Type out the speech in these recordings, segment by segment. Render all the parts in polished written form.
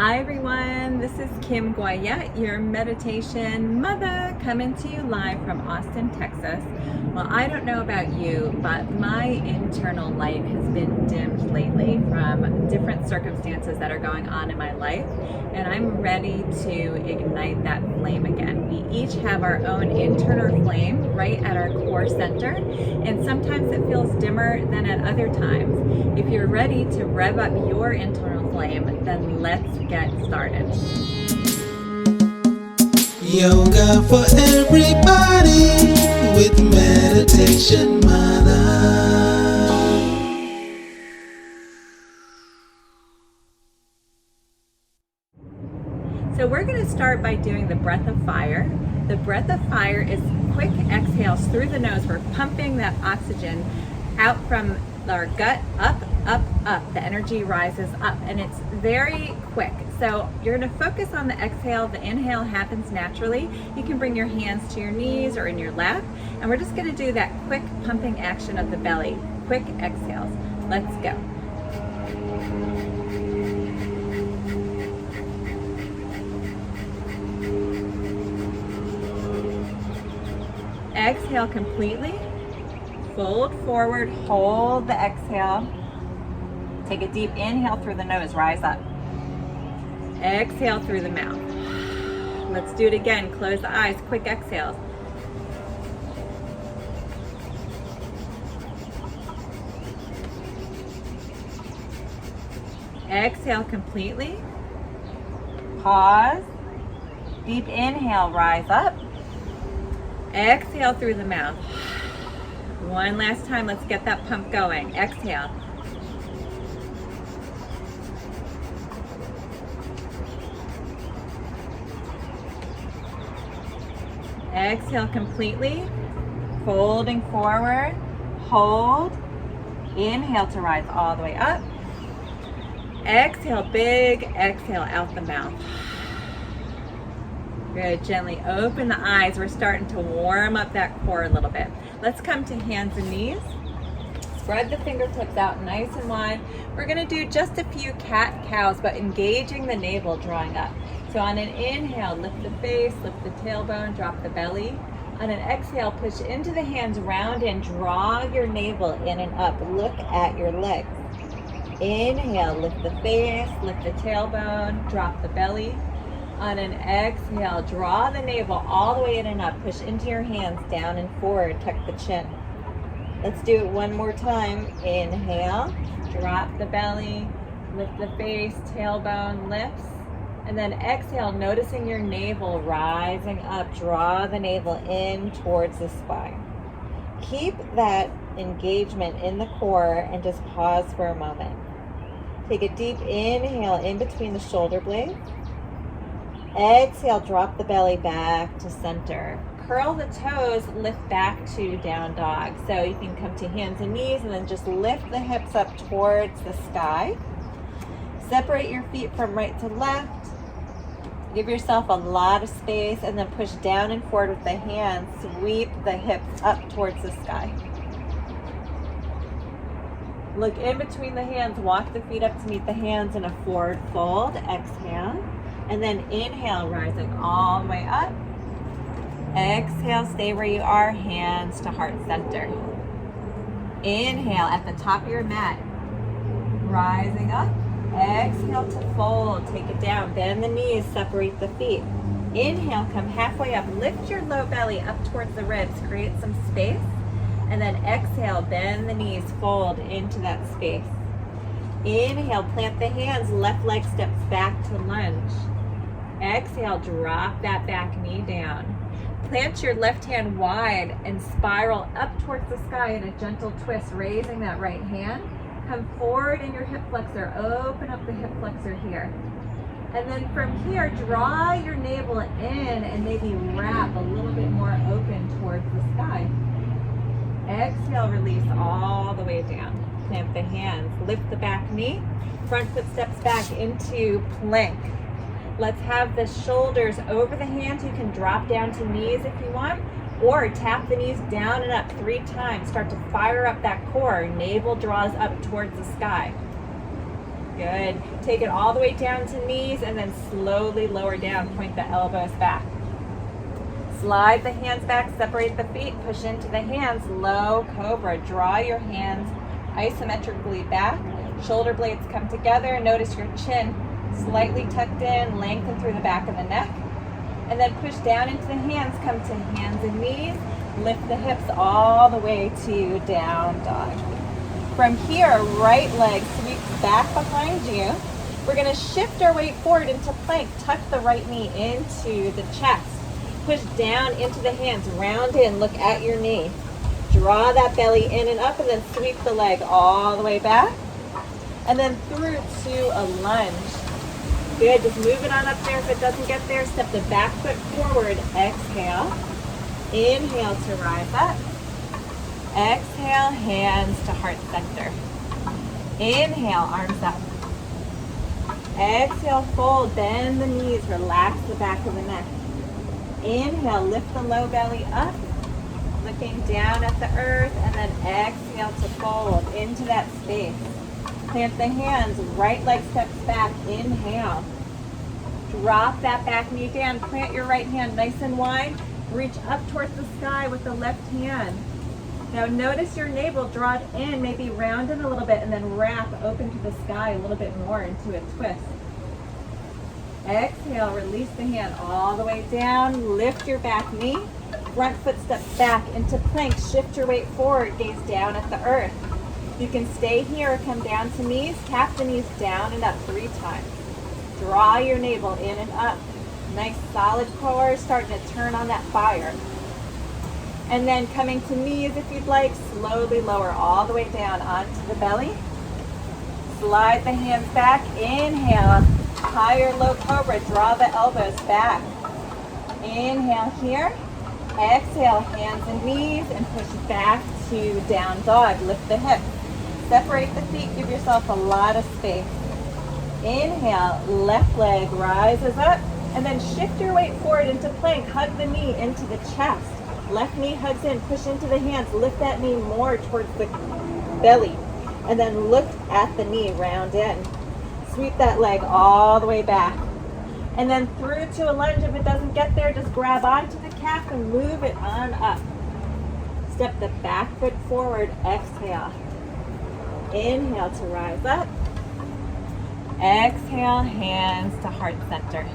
Hi everyone, this is Kim Goyette, your meditation mother, coming to you live from Austin, Texas. Well, I don't know about you, but my internal light has been dimmed lately from different circumstances that are going on in my life, and I'm ready to ignite that flame again. We each have our own internal flame right at our core center, and sometimes it feels dimmer than at other times. If you're ready to rev up your internal flame, then let's get started. Yoga for everybody with Meditation Mutha. So we're going to start by doing the breath of fire. The breath of fire is quick exhales through the nose. We're pumping that oxygen out from our gut, up, up, up. The energy rises up, and it's very quick. So you're going to focus on the exhale. The inhale happens naturally. You can bring your hands to your knees or in your lap, and we're just going to do that quick pumping action of the belly. Quick exhales. Let's go. Exhale completely. Fold forward, hold the exhale. Take a deep inhale through the nose, rise up. Exhale through the mouth. Let's do it again. Close the eyes, quick exhales. Exhale completely. Pause. Deep inhale, rise up. Exhale through the mouth. One last time, let's get that pump going. Exhale. Exhale completely. Folding forward. Hold. Inhale to rise all the way up. Exhale, big exhale out the mouth. Good, gently open the eyes. We're starting to warm up that core a little bit. Let's come to hands and knees. Spread the fingertips out nice and wide. We're gonna do just a few cat-cows, but engaging the navel, drawing up. So on an inhale, lift the face, lift the tailbone, drop the belly. On an exhale, push into the hands, round and draw your navel in and up. Look at your legs. Inhale, lift the face, lift the tailbone, drop the belly. On an exhale, draw the navel all the way in and up. Push into your hands, down and forward, tuck the chin. Let's do it one more time. Inhale, drop the belly, lift the face, tailbone lifts. And then exhale, noticing your navel rising up. Draw the navel in towards the spine. Keep that engagement in the core and just pause for a moment. Take a deep inhale in between the shoulder blades. Exhale, drop the belly back to center. Curl the toes, lift back to down dog. So you can come to hands and knees and then just lift the hips up towards the sky. Separate your feet from right to left. Give yourself a lot of space and then push down and forward with the hands. Sweep the hips up towards the sky. Look in between the hands, walk the feet up to meet the hands in a forward fold. Exhale. And then inhale, rising all the way up. Exhale, stay where you are, hands to heart center. Inhale at the top of your mat, rising up. Exhale to fold, take it down, bend the knees, separate the feet. Inhale, come halfway up, lift your low belly up towards the ribs, create some space. And then exhale, bend the knees, fold into that space. Inhale, plant the hands, left leg steps back to lunge. Exhale, drop that back knee down. Plant your left hand wide and spiral up towards the sky in a gentle twist, raising that right hand. Come forward in your hip flexor, open up the hip flexor here. And then from here, draw your navel in and maybe wrap a little bit more open towards the sky. Exhale, release all the way down. Plant the hands, lift the back knee, front foot steps back into plank. Let's have the shoulders over the hands. You can drop down to knees if you want, or tap the knees down and up 3 times. Start to fire up that core. Navel draws up towards the sky. Good. Take it all the way down to knees and then slowly lower down. Point the elbows back. Slide the hands back, separate the feet, push into the hands, low cobra. Draw your hands isometrically back. Shoulder blades come together. Notice your chin slightly tucked in, lengthen through the back of the neck. And then push down into the hands, come to hands and knees. Lift the hips all the way to down dog. From here, right leg sweeps back behind you. We're going to shift our weight forward into plank. Tuck the right knee into the chest. Push down into the hands, round in, look at your knee. Draw that belly in and up and then sweep the leg all the way back. And then through to a lunge. Good, just move it on up there. If it doesn't get there, step the back foot forward. Exhale. Inhale to rise up. Exhale, hands to heart center. Inhale, arms up. Exhale, fold, bend the knees, relax the back of the neck. Inhale, lift the low belly up, looking down at the earth, and then exhale to fold into that space. Plant the hands, right leg steps back, inhale. Drop that back knee down, plant your right hand nice and wide, reach up towards the sky with the left hand. Now notice your navel, draw it in, maybe round it a little bit, and then wrap open to the sky a little bit more into a twist. Exhale, release the hand all the way down, lift your back knee, front foot steps back into plank, shift your weight forward, gaze down at the earth. You can stay here or come down to knees, tap the knees down and up 3 times. Draw your navel in and up. Nice solid core, starting to turn on that fire. And then coming to knees if you'd like, slowly lower all the way down onto the belly. Slide the hands back, inhale, higher low cobra, draw the elbows back. Inhale here, exhale, hands and knees, and push back to down dog. Lift the hips, separate the feet, give yourself a lot of space. Inhale, left leg rises up, and then shift your weight forward into plank, hug the knee into the chest. Left knee hugs in, push into the hands, lift that knee more towards the belly, and then look at the knee, round in. Sweep that leg all the way back. And then through to a lunge. If it doesn't get there, just grab onto the calf and move it on up. Step the back foot forward, exhale. Inhale to rise up. Exhale, hands to heart center.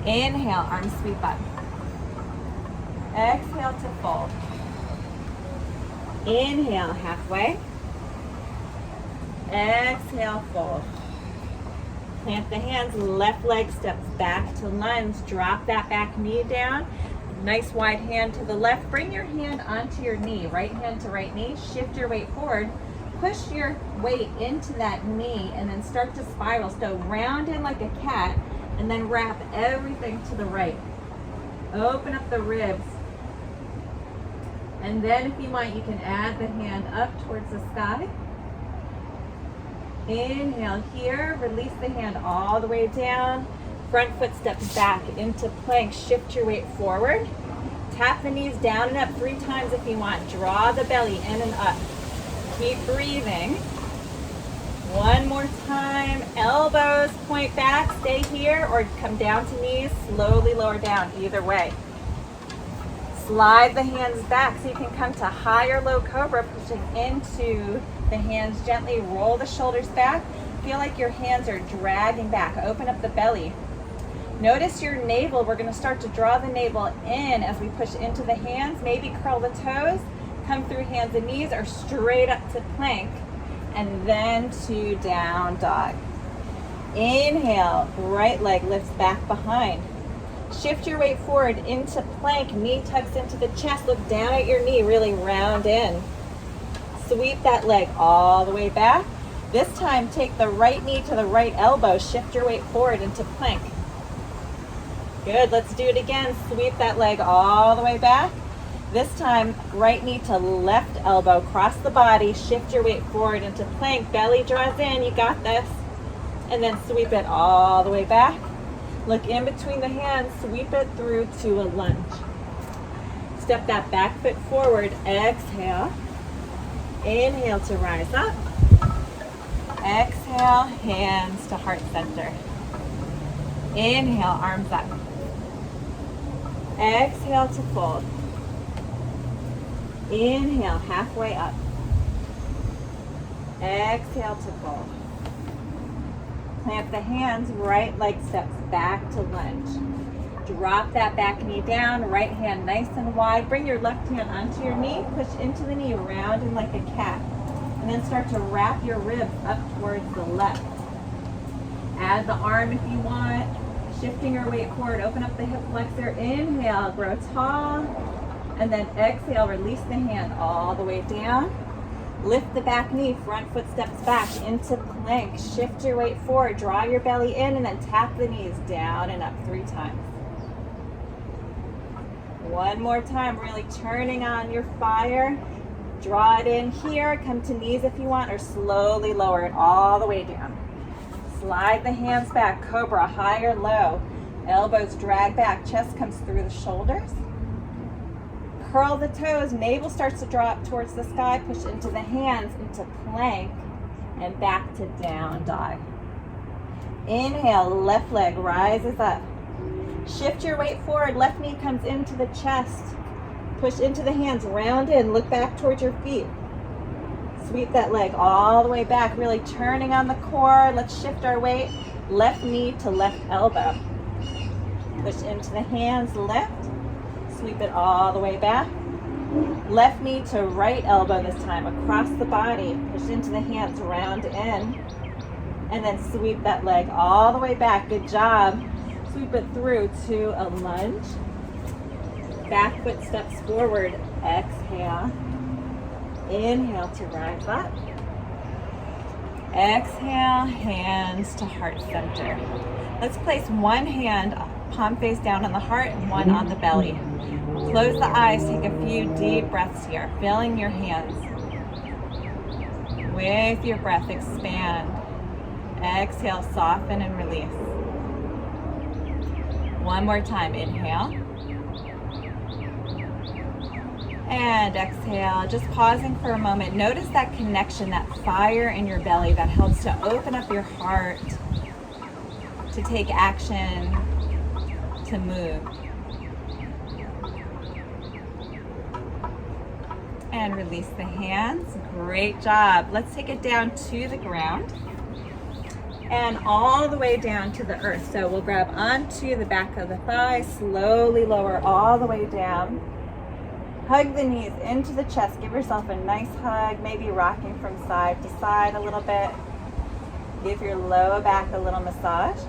Inhale, arms sweep up. Exhale to fold. Inhale, halfway. Exhale, fold. Plant the hands, left leg steps back to lunge. Drop that back knee down. Nice wide hand to the left. Bring your hand onto your knee, right hand to right knee. Shift your weight forward. Push your weight into that knee and then start to spiral. So round in like a cat and then wrap everything to the right. Open up the ribs. And then if you want, you can add the hand up towards the sky. Inhale here, release the hand all the way down. Front foot steps back into plank, shift your weight forward. Tap the knees down and up 3 times if you want. Draw the belly in and up. Keep breathing. One more time. Elbows point back, stay here, or come down to knees, slowly lower down, either way. Slide the hands back so you can come to higher low cobra, pushing into the hands gently. Roll the shoulders back. Feel like your hands are dragging back. Open up the belly. Notice your navel. We're going to start to draw the navel in as we push into the hands. Maybe curl the toes. Come through hands and knees or straight up to plank. And then to down dog. Inhale. Right leg lifts back behind. Shift your weight forward into plank. Knee tucks into the chest. Look down at your knee. Really round in. Sweep that leg all the way back. This time, take the right knee to the right elbow. Shift your weight forward into plank. Good. Let's do it again. Sweep that leg all the way back. This time, right knee to left elbow. Cross the body. Shift your weight forward into plank. Belly draws in. You got this. And then sweep it all the way back. Look in between the hands. Sweep it through to a lunge. Step that back foot forward. Exhale. Inhale to rise up. Exhale, hands to heart center. Inhale, arms up. Exhale to fold. Inhale, halfway up. Exhale to fold. Plant the hands, right leg steps back to lunge. Drop that back knee down, right hand nice and wide. Bring your left hand onto your knee, push into the knee, round and like a cat. And then start to wrap your ribs up towards the left. Add the arm if you want. Shifting your weight forward, open up the hip flexor. Inhale, grow tall. And then exhale, release the hand all the way down. Lift the back knee, front foot steps back into plank. Shift your weight forward, draw your belly in, and then tap the knees down and up 3 times. One more time, really turning on your fire. Draw it in here, come to knees if you want, or slowly lower it all the way down. Slide the hands back, cobra, high or low. Elbows drag back, chest comes through the shoulders. Curl the toes, navel starts to draw up towards the sky, push into the hands, into plank, and back to down dog. Inhale, left leg rises up. Shift your weight forward, left knee comes into the chest. Push into the hands, round in, look back towards your feet. Sweep that leg all the way back, really turning on the core. Let's shift our weight, left knee to left elbow. Push into the hands, lift. Sweep it all the way back. Left knee to right elbow this time, across the body. Push into the hands, round in. And then sweep that leg all the way back. Good job. Sweep it through to a lunge. Back foot steps forward. Exhale. Inhale to rise up. Exhale, hands to heart center. Let's place one hand, palm face down on the heart and one on the belly. Close the eyes, take a few deep breaths here, filling your hands. With your breath, expand. Exhale, soften and release. One more time, inhale. And exhale, just pausing for a moment. Notice that connection, that fire in your belly that helps to open up your heart, to take action, to move. And release the hands. Great job. Let's take it down to the ground and all the way down to the earth. So we'll grab onto the back of the thigh, slowly lower all the way down. Hug the knees into the chest. Give yourself a nice hug, maybe rocking from side to side a little bit. Give your lower back a little massage.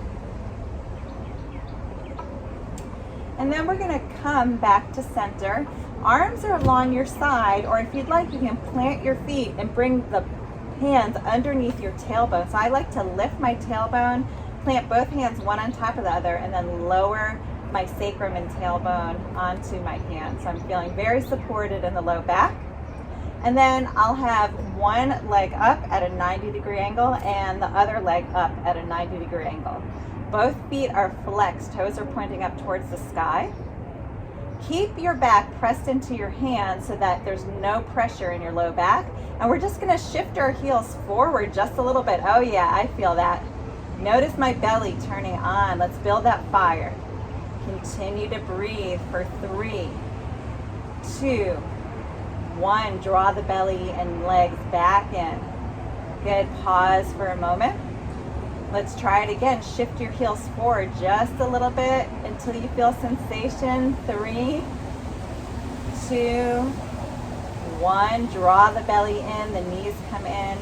And then we're going to come back to center. Arms are along your side, or if you'd like, you can plant your feet and bring the hands underneath your tailbone. So I like to lift my tailbone, plant both hands one on top of the other, and then lower my sacrum and tailbone onto my hands. So I'm feeling very supported in the low back. And then I'll have one leg up at a 90-degree angle and the other leg up at a 90-degree angle. Both feet are flexed, toes are pointing up towards the sky. Keep your back pressed into your hands so that there's no pressure in your low back. And we're just gonna shift our heels forward just a little bit. Oh yeah, I feel that. Notice my belly turning on. Let's build that fire. Continue to breathe for 3, 2, 1. Draw the belly and legs back in. Good, pause for a moment. Let's try it again. Shift your heels forward just a little bit until you feel sensation. 3, 2, 1. Draw the belly in, the knees come in.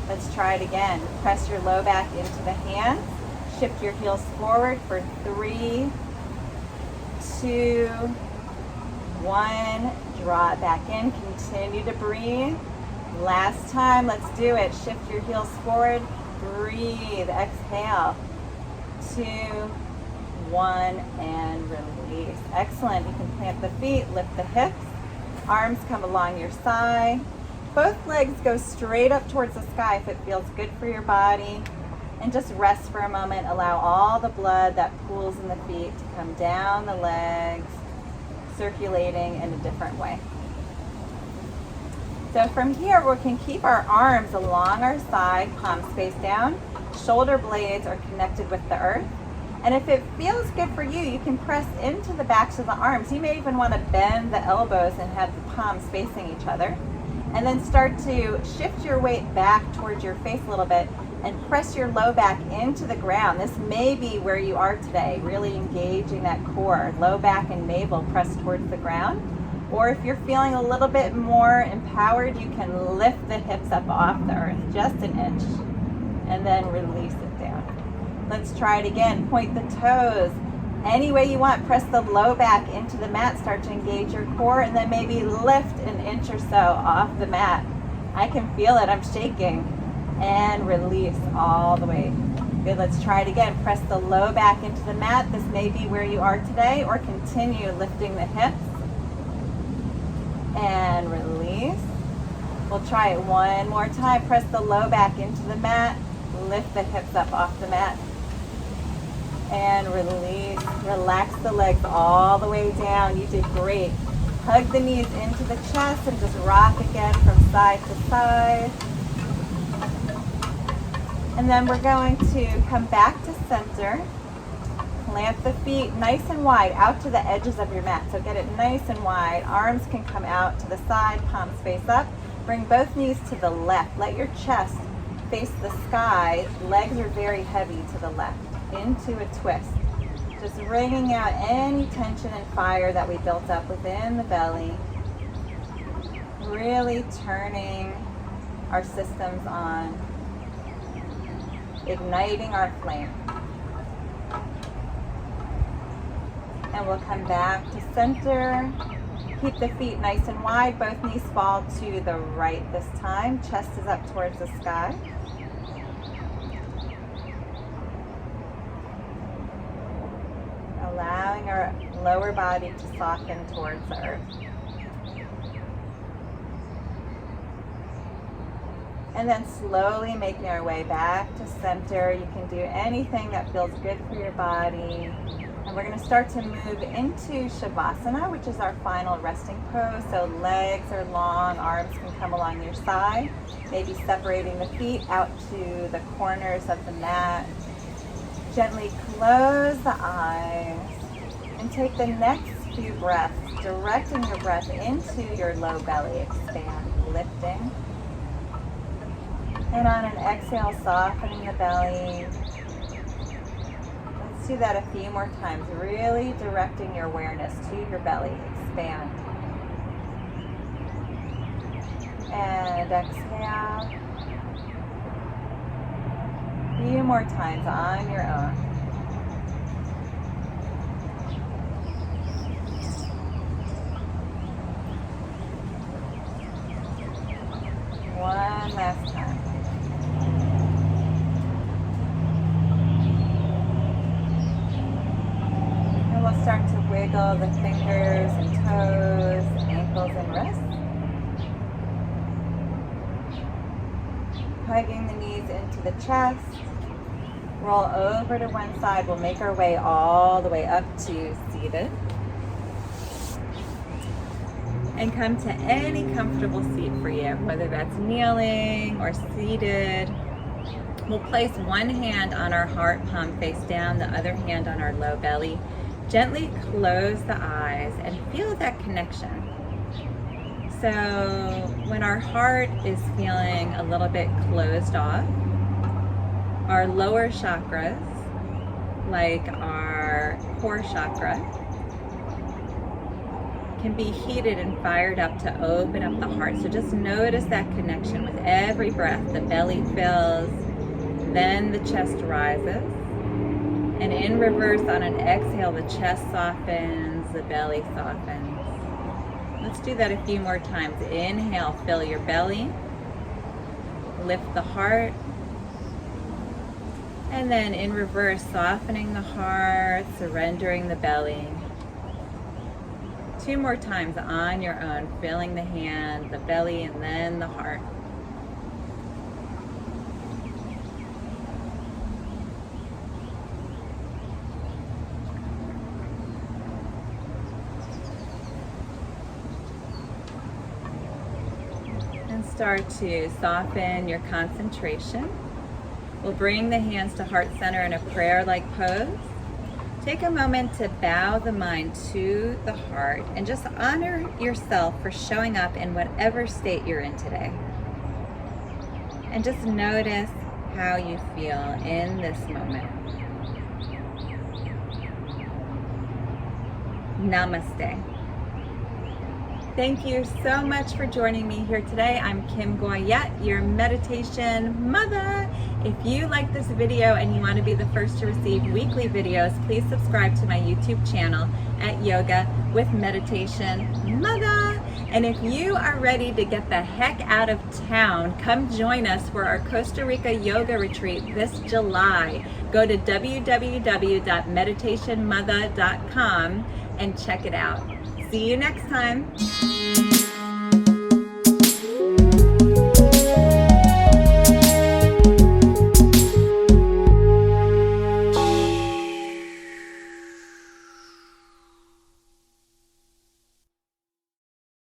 Let's try it again. Press your low back into the hands. Shift your heels forward for 3, 2, 1. Draw it back in. Continue to breathe. Last time. Let's do it. Shift your heels forward. Breathe. Exhale. 2, 1, and release. Excellent. You can plant the feet, lift the hips. Arms come along your side. Both legs go straight up towards the sky if it feels good for your body. And just rest for a moment. Allow all the blood that pools in the feet to come down the legs, circulating in a different way. So from here, we can keep our arms along our side, palms face down. Shoulder blades are connected with the earth. And if it feels good for you, you can press into the backs of the arms. You may even want to bend the elbows and have the palms facing each other. And then start to shift your weight back towards your face a little bit and press your low back into the ground. This may be where you are today, really engaging that core. Low back and navel press towards the ground. Or if you're feeling a little bit more empowered, you can lift the hips up off the earth, just an inch, and then release it down. Let's try it again. Point the toes any way you want. Press the low back into the mat. Start to engage your core, and then maybe lift an inch or so off the mat. I can feel it. I'm shaking. And release all the way. Good. Let's try it again. Press the low back into the mat. This may be where you are today, or continue lifting the hips. And release. We'll try it one more time. Press the low back into the mat. Lift the hips up off the mat. And release. Relax the legs all the way down. You did great. Hug the knees into the chest and just rock again from side to side. And then we're going to come back to center. Plant the feet nice and wide out to the edges of your mat. So get it nice and wide. Arms can come out to the side, palms face up. Bring both knees to the left. Let your chest face the sky. Legs are very heavy to the left. Into a twist. Just wringing out any tension and fire that we built up within the belly. Really turning our systems on. Igniting our flame. And we'll come back to center. Keep the feet nice and wide. Both knees fall to the right this time. Chest is up towards the sky. Allowing our lower body to soften towards the earth. And then slowly making our way back to center. You can do anything that feels good for your body. And we're going to start to move into Shavasana, which is our final resting pose. So legs are long, arms can come along your side. Maybe separating the feet out to the corners of the mat. Gently close the eyes and take the next few breaths, directing your breath into your low belly. Expand, lifting. And on an exhale, softening the belly. Let's do that a few more times. Really directing your awareness to your belly. Expand. And exhale. A few more times on your own. One last time. Start to wiggle the fingers and toes, ankles and wrists. Hugging the knees into the chest. Roll over to one side. We'll make our way all the way up to seated. And come to any comfortable seat for you, whether that's kneeling or seated. We'll place one hand on our heart, palm face down, the other hand on our low belly. Gently close the eyes and feel that connection. So when our heart is feeling a little bit closed off, our lower chakras, like our core chakra, can be heated and fired up to open up the heart. So just notice that connection with every breath. The belly fills, then the chest rises. And in reverse, on an exhale, the chest softens, the belly softens. Let's do that a few more times. Inhale, fill your belly. Lift the heart. And then in reverse, softening the heart, surrendering the belly. Two more times on your own, filling the hand, the belly, and then the heart. start to soften your concentration, we'll bring the hands to heart center in a prayer-like pose. Take a moment to bow the mind to the heart and just honor yourself for showing up in whatever state you're in today. And just notice how you feel in this moment. Namaste. Thank you so much for joining me here today. I'm Kim Goyette, your meditation mother. If you like this video and you want to be the first to receive weekly videos, please subscribe to my YouTube channel at Yoga with Meditation Mutha. And if you are ready to get the heck out of town, come join us for our Costa Rica yoga retreat this July. Go to www.meditationmutha.com and check it out. See you next time.